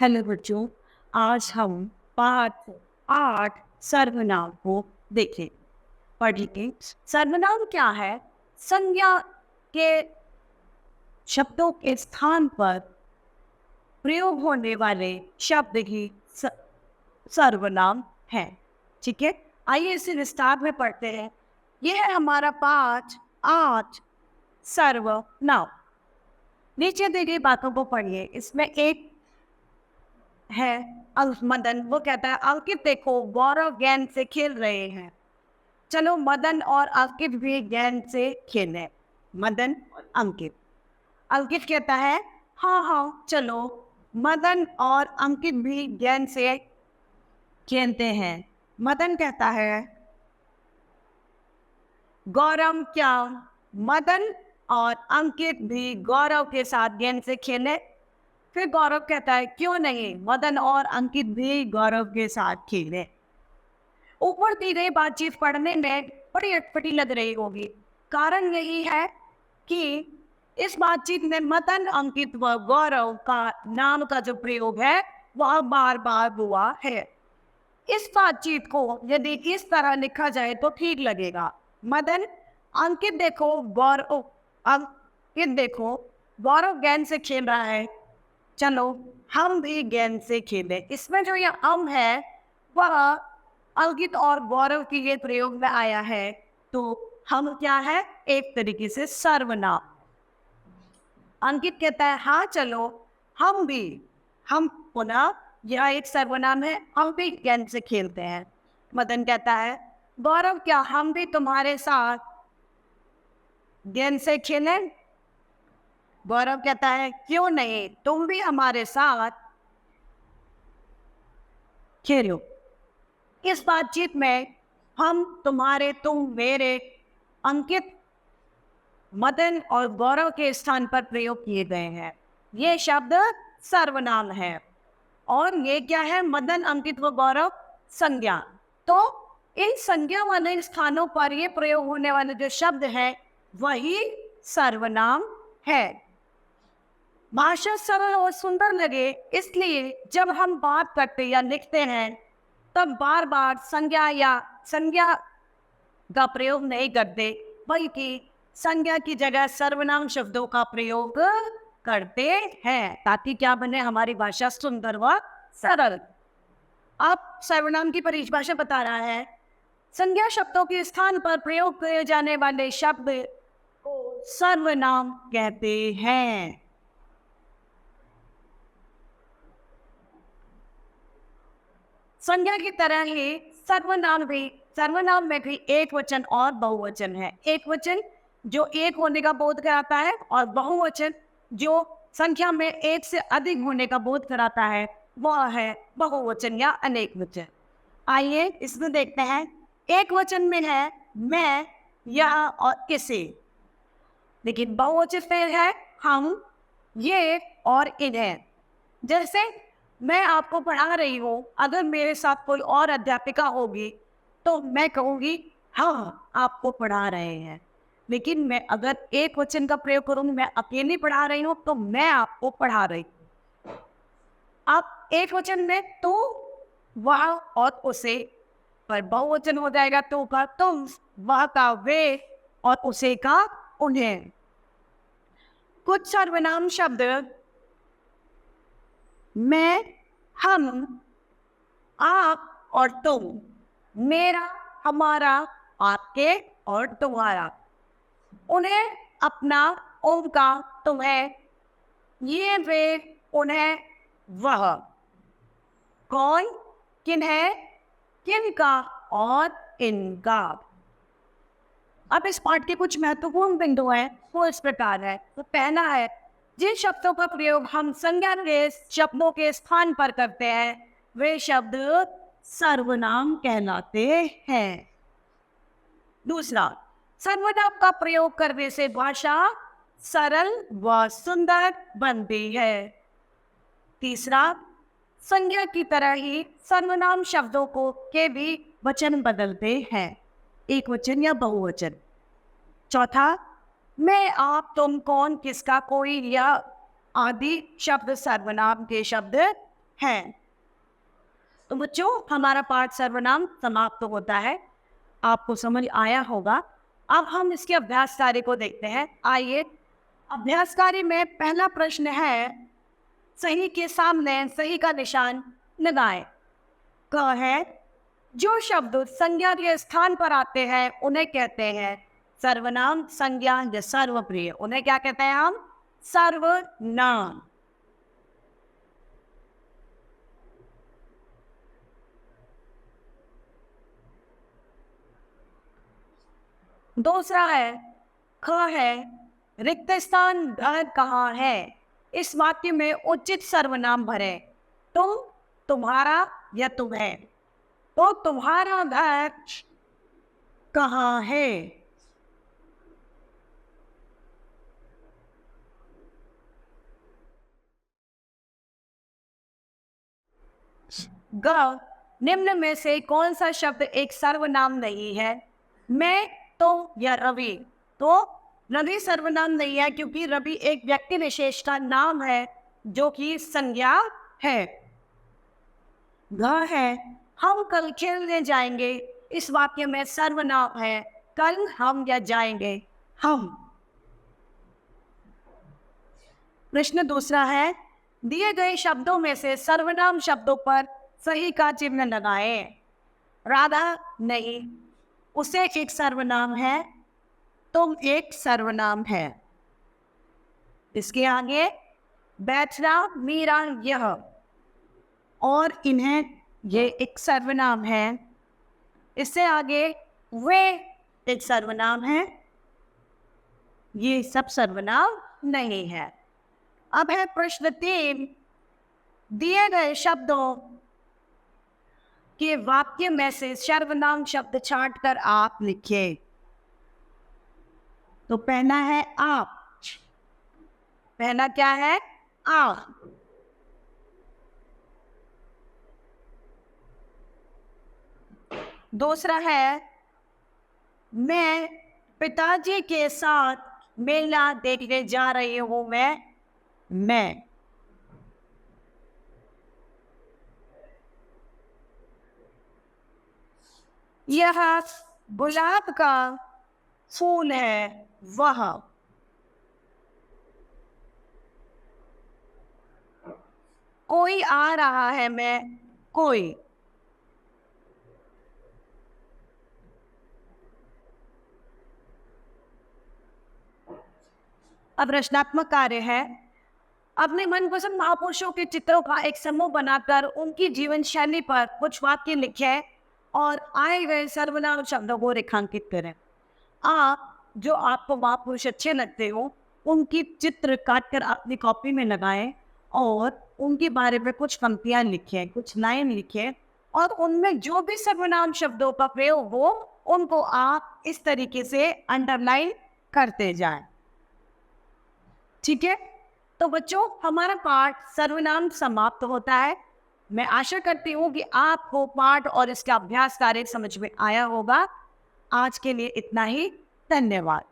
Hello बच्चों, आज हम पाठ 8 सर्वनाम को देखें। पढ़ेंगे। सर्वनाम क्या है? संज्ञा के शब्दों के स्थान पर प्रयोग होने वाले शब्द ही सर्वनाम है। ठीक है, आइए इसे विस्तार में पढ़ते हैं। यह है हमारा पाठ 8 सर्वनाम। नीचे दी गई बातों को पढ़िए। इसमें एक है मदन, वो कहता है अंकित देखो गौरव गेंद से खेल रहे हैं। चलो मदन और अंकित भी गेंद से खेलें। मदन और अंकित। अंकित कहता है हाँ हाँ चलो मदन और अंकित भी गेंद से खेलते हैं। मदन कहता है गौरव क्या मदन और अंकित भी गौरव के साथ गेंद से खेले? फिर गौरव कहता है क्यों नहीं, मदन और अंकित भी गौरव के साथ खेले। ऊपर दी गई बातचीत पढ़ने में बड़ी अटपटी लग रही होगी। कारण यही है कि इस बातचीत में मदन, अंकित व गौरव का नाम का जो प्रयोग है वह बार बार हुआ है। इस बातचीत को यदि इस तरह लिखा जाए तो ठीक लगेगा। मदन अंकित देखो गौरव, अंकित देखो गौरव गेंद से खेल रहा है, चलो हम भी गेंद से खेलें। इसमें जो यह है वह अंकित और गौरव के ये प्रयोग में आया है, तो हम क्या है, एक तरीके से सर्वनाम। अंकित कहता है हाँ चलो हम पुनः, यह एक सर्वनाम है, हम भी गेंद से खेलते हैं। मदन कहता है गौरव क्या हम भी तुम्हारे साथ गेंद से खेलें? गौरव कहता है क्यों नहीं, तुम भी हमारे साथ खेलो। इस बातचीत में हम, तुम्हारे, तुम, मेरे, अंकित, मदन और गौरव के स्थान पर प्रयोग किए गए हैं। ये शब्द सर्वनाम है और ये क्या है, मदन, अंकित व गौरव संज्ञा। तो इन संज्ञा वाले स्थानों पर ये प्रयोग होने वाले जो शब्द है वही सर्वनाम है। भाषा सरल और सुंदर लगे इसलिए जब हम बात करते या लिखते हैं तब बार बार संज्ञा का प्रयोग नहीं करते, बल्कि संज्ञा की जगह सर्वनाम शब्दों का प्रयोग करते हैं ताकि क्या बने, हमारी भाषा सुंदर व सरल। अब सर्वनाम की परिभाषा बता रहा है। संज्ञा शब्दों के स्थान पर प्रयोग किए जाने वाले शब्द को सर्वनाम कहते हैं। संज्ञा की तरह ही सर्वनाम में भी एक वचन और बहुवचन है। एक वचन जो एक होने का बोध कराता है और बहुवचन जो संख्या में एक से अधिक होने का बोध कराता है, वह है बहुवचन या अनेक वचन। आइए इसमें देखते हैं। एक वचन में है मैं, यह और इसे, लेकिन बहुवचन में है हम, ये और इन्हें। जैसे मैं आपको पढ़ा रही हूँ, अगर मेरे साथ कोई और अध्यापिका होगी तो मैं कहूँगी हाँ आपको पढ़ा रहे हैं। लेकिन मैं अगर एक वचन का प्रयोग करूँगी, मैं अकेली पढ़ा रही हूँ, तो मैं आपको पढ़ा रही हूँ। अब एक वचन में तू, वह और उसे, पर बहुवचन हो जाएगा तू का तुम, वह का वे और उसे का उन्हें। कुछ सर्वनाम शब्द मैं, हम, आप और तुम, मेरा, हमारा, आपके और तुम्हारा, उन्हें, अपना, उनका, तुम्हें, ये, वे, उन्हें, वह, कौन, किन्हें, किनका और इनका। अब इस पाठ के कुछ महत्वपूर्ण बिंदु हैं, वो इस प्रकार है। तो पहला है, जिन शब्दों का प्रयोग हम संज्ञा के शब्दों के स्थान पर करते हैं वे शब्द सर्वनाम कहलाते हैं। दूसरा, सर्वनाम का प्रयोग करने से भाषा सरल व सुंदर बनती है। तीसरा, संज्ञा की तरह ही सर्वनाम शब्दों को के भी वचन बदलते हैं, एक वचन या बहुवचन। चौथा, मैं, आप, तुम, कौन, किसका, कोई या आदि शब्द सर्वनाम के शब्द है। तो बच्चों, हमारा पाठ सर्वनाम समाप्त होता है। आपको समझ आया होगा। अब हम इसके अभ्यास कार्य को देखते हैं। आइए, अभ्यास कार्य में पहला प्रश्न है, सही के सामने सही का निशान लगाएं। क है, जो शब्द संज्ञा के स्थान पर आते हैं उन्हें कहते हैं सर्वनाम, संज्ञा या सर्वप्रिय। उन्हें क्या कहते हैं हम? सर्वनाम। दूसरा है, ख है, रिक्त स्थान घर कहाँ है? इस वाक्य में उचित सर्वनाम भरें। तुम, तुम्हारा या तुम्हें। तो तुम्हारा घर कहाँ है? ग, निम्न में से कौन सा शब्द एक सर्वनाम नहीं है? मैं, तुम या रवि। तो रवि सर्वनाम नहीं है, क्योंकि रवि एक व्यक्ति विशेष का नाम है जो कि संज्ञा है। घ है, हम कल खेलने जाएंगे। इस वाक्य में सर्वनाम है कल, हम या जाएंगे, हम। प्रश्न दूसरा है, दिए गए शब्दों में से सर्वनाम शब्दों पर सही का चिन्ह लगाएं। राधा नहीं, उसे एक सर्वनाम है, तुम एक सर्वनाम है। इसके आगे बैठना, मीरा, यह और इन्हें, ये एक सर्वनाम है। इससे आगे वे एक सर्वनाम है, ये सब सर्वनाम नहीं है। अब है प्रश्न 3, दिए गए शब्दों के वाक्य में से सर्वनाम शब्द छांटकर आप लिखिए। तो पहला है आप। पहला क्या है? आप। दूसरा है, मैं पिताजी के साथ मेला देखने जा रही हूं। मैं। यह गुलाब का फूल है, वह। कोई आ रहा है, मैं, कोई। अब रचनात्मक कार्य है, अपने मनपसंद महापुरुषों के चित्रों का एक समूह बनाकर उनकी जीवन शैली पर कुछ वाक्य लिखें और आए गए सर्वनाम शब्दों को रेखांकित करें। आप जो आपको महापुरुष अच्छे लगते हो उनकी चित्र काटकर अपनी कॉपी में लगाएं और उनके बारे में कुछ पंक्तियां लिखें, कुछ लाइन लिखें, और उनमें जो भी सर्वनाम शब्दों का प्रयोग हो उनको आप इस तरीके से अंडरलाइन करते जाएं। ठीक है? तो बच्चों, हमारा पाठ सर्वनाम समाप्त होता है। मैं आशा करती हूँ कि आपको पाठ और इसका अभ्यास कार्य समझ में आया होगा। आज के लिए इतना ही। धन्यवाद।